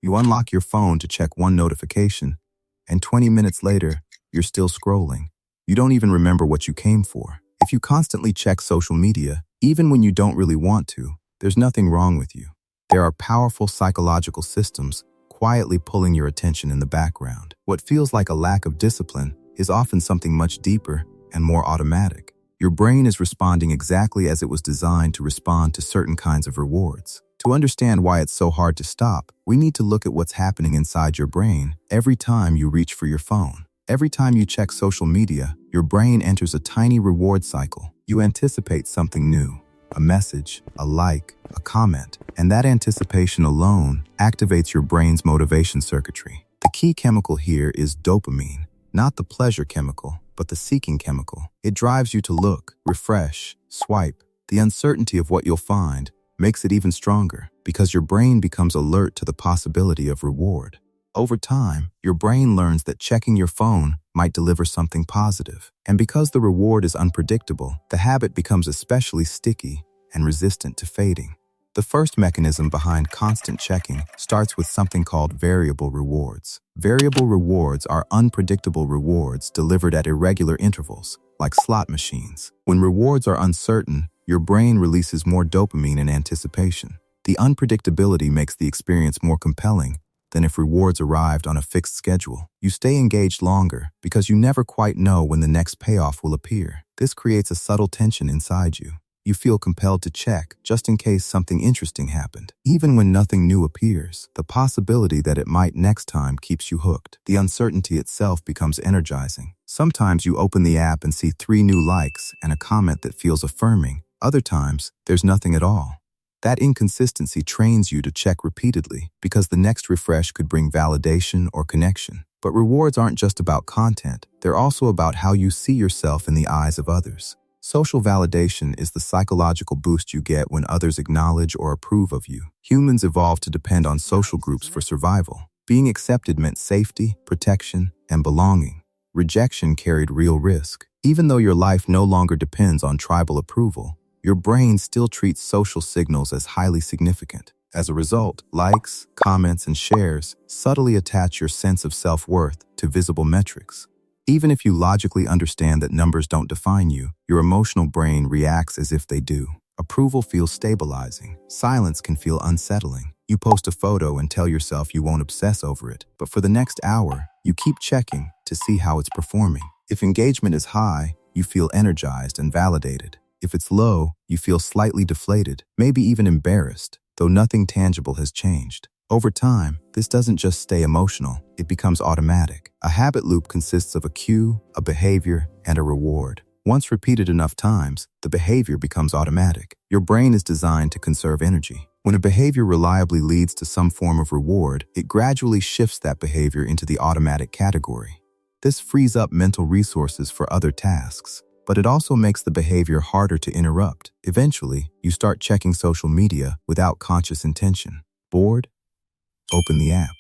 You unlock your phone to check one notification, and 20 minutes later, you're still scrolling. You don't even remember what you came for. If you constantly check social media, even when you don't really want to, there's nothing wrong with you. There are powerful psychological systems quietly pulling your attention in the background. What feels like a lack of discipline is often something much deeper and more automatic. Your brain is responding exactly as it was designed to respond to certain kinds of rewards. To understand why it's so hard to stop, we need to look at what's happening inside your brain every time you reach for your phone. Every time you check social media, your brain enters a tiny reward cycle. You anticipate something new, a message, a like, a comment, and that anticipation alone activates your brain's motivation circuitry. The key chemical here is dopamine, not the pleasure chemical, but the seeking chemical. It drives you to look, refresh, swipe. The uncertainty of what you'll find makes it even stronger because your brain becomes alert to the possibility of reward. Over time, your brain learns that checking your phone might deliver something positive. And because the reward is unpredictable, the habit becomes especially sticky and resistant to fading. The first mechanism behind constant checking starts with something called variable rewards. Variable rewards are unpredictable rewards delivered at irregular intervals, like slot machines. When rewards are uncertain, your brain releases more dopamine in anticipation. The unpredictability makes the experience more compelling than if rewards arrived on a fixed schedule. You stay engaged longer because you never quite know when the next payoff will appear. This creates a subtle tension inside you. You feel compelled to check just in case something interesting happened. Even when nothing new appears, the possibility that it might next time keeps you hooked. The uncertainty itself becomes energizing. Sometimes you open the app and see 3 new likes and a comment that feels affirming. Other times, there's nothing at all. That inconsistency trains you to check repeatedly because the next refresh could bring validation or connection. But rewards aren't just about content. They're also about how you see yourself in the eyes of others. Social validation is the psychological boost you get when others acknowledge or approve of you. Humans evolved to depend on social groups for survival. Being accepted meant safety, protection, and belonging. Rejection carried real risk. Even though your life no longer depends on tribal approval, your brain still treats social signals as highly significant. As a result, likes, comments, and shares subtly attach your sense of self-worth to visible metrics. Even if you logically understand that numbers don't define you, your emotional brain reacts as if they do. Approval feels stabilizing. Silence can feel unsettling. You post a photo and tell yourself you won't obsess over it, but for the next hour, you keep checking to see how it's performing. If engagement is high, you feel energized and validated. If it's low, you feel slightly deflated, maybe even embarrassed, though nothing tangible has changed. Over time, this doesn't just stay emotional, it becomes automatic. A habit loop consists of a cue, a behavior, and a reward. Once repeated enough times, the behavior becomes automatic. Your brain is designed to conserve energy. When a behavior reliably leads to some form of reward, it gradually shifts that behavior into the automatic category. This frees up mental resources for other tasks, but it also makes the behavior harder to interrupt. Eventually, you start checking social media without conscious intention. Bored? Open the app.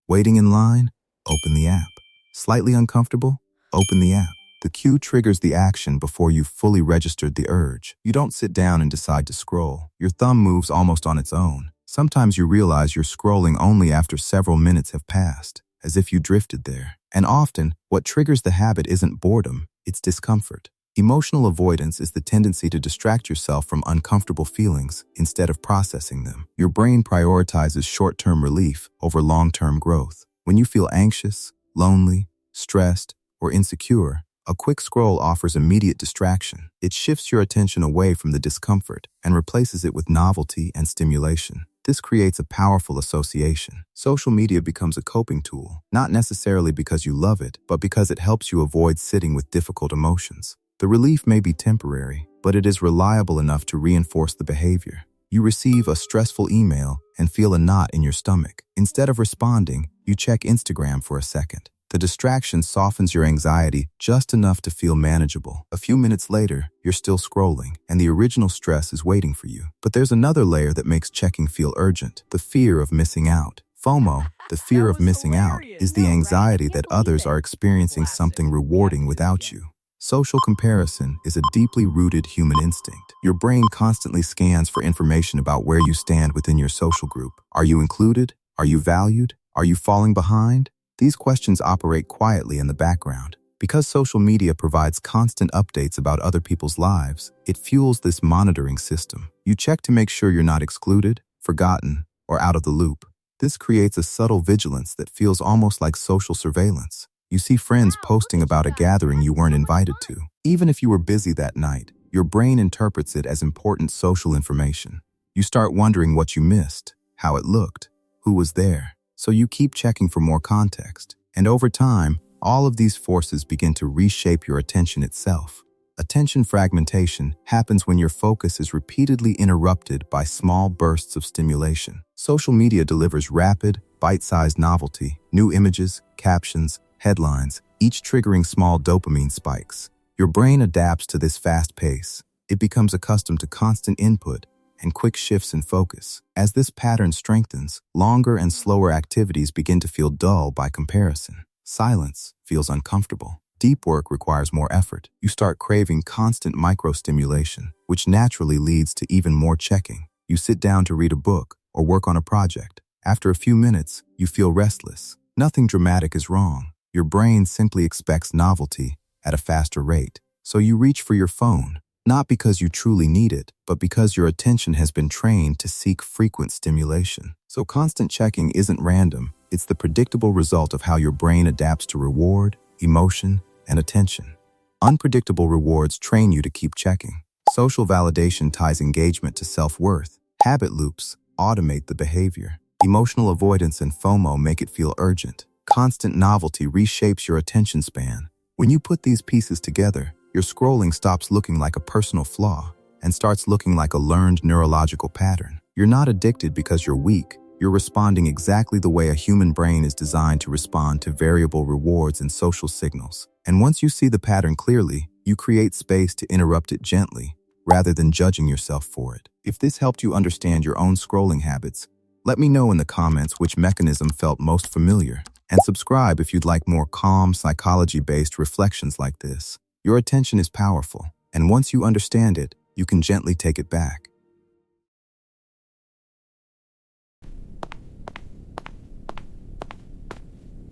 Waiting in line? Open the app. Slightly uncomfortable? Open the app. The cue triggers the action before you've fully registered the urge. You don't sit down and decide to scroll. Your thumb moves almost on its own. Sometimes you realize you're scrolling only after several minutes have passed, as if you drifted there. And often, what triggers the habit isn't boredom, it's discomfort. Emotional avoidance is the tendency to distract yourself from uncomfortable feelings instead of processing them. Your brain prioritizes short-term relief over long-term growth. When you feel anxious, lonely, stressed, or insecure, a quick scroll offers immediate distraction. It shifts your attention away from the discomfort and replaces it with novelty and stimulation. This creates a powerful association. Social media becomes a coping tool, not necessarily because you love it, but because it helps you avoid sitting with difficult emotions. The relief may be temporary, but it is reliable enough to reinforce the behavior. You receive a stressful email and feel a knot in your stomach. Instead of responding, you check Instagram for a second. The distraction softens your anxiety just enough to feel manageable. A few minutes later, you're still scrolling, and the original stress is waiting for you. But there's another layer that makes checking feel urgent: the fear of missing out. FOMO, the fear of missing out, is the anxiety that others are experiencing something rewarding without you. Social comparison is a deeply rooted human instinct. Your brain constantly scans for information about where you stand within your social group. Are you included? Are you valued? Are you falling behind? These questions operate quietly in the background. Because social media provides constant updates about other people's lives, it fuels this monitoring system. You check to make sure you're not excluded, forgotten, or out of the loop. This creates a subtle vigilance that feels almost like social surveillance. You see friends posting about a gathering you weren't invited to. Even if you were busy that night, your brain interprets it as important social information. You start wondering what you missed, how it looked, who was there. So you keep checking for more context. And over time, all of these forces begin to reshape your attention itself. Attention fragmentation happens when your focus is repeatedly interrupted by small bursts of stimulation. Social media delivers rapid, bite-sized novelty, new images, captions, headlines, each triggering small dopamine spikes. Your brain adapts to this fast pace. It becomes accustomed to constant input and quick shifts in focus. As this pattern strengthens, longer and slower activities begin to feel dull by comparison. Silence feels uncomfortable. Deep work requires more effort. You start craving constant micro-stimulation, which naturally leads to even more checking. You sit down to read a book or work on a project. After a few minutes, you feel restless. Nothing dramatic is wrong. Your brain simply expects novelty at a faster rate. So you reach for your phone, not because you truly need it, but because your attention has been trained to seek frequent stimulation. So constant checking isn't random. It's the predictable result of how your brain adapts to reward, emotion, and attention. Unpredictable rewards train you to keep checking. Social validation ties engagement to self-worth. Habit loops automate the behavior. Emotional avoidance and FOMO make it feel urgent. Constant novelty reshapes your attention span. When you put these pieces together, your scrolling stops looking like a personal flaw and starts looking like a learned neurological pattern. You're not addicted because you're weak. You're responding exactly the way a human brain is designed to respond to variable rewards and social signals. And once you see the pattern clearly, you create space to interrupt it gently, rather than judging yourself for it. If this helped you understand your own scrolling habits, let me know in the comments which mechanism felt most familiar. And subscribe if you'd like more calm, psychology-based reflections like this. Your attention is powerful, and once you understand it, you can gently take it back.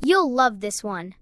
You'll love this one.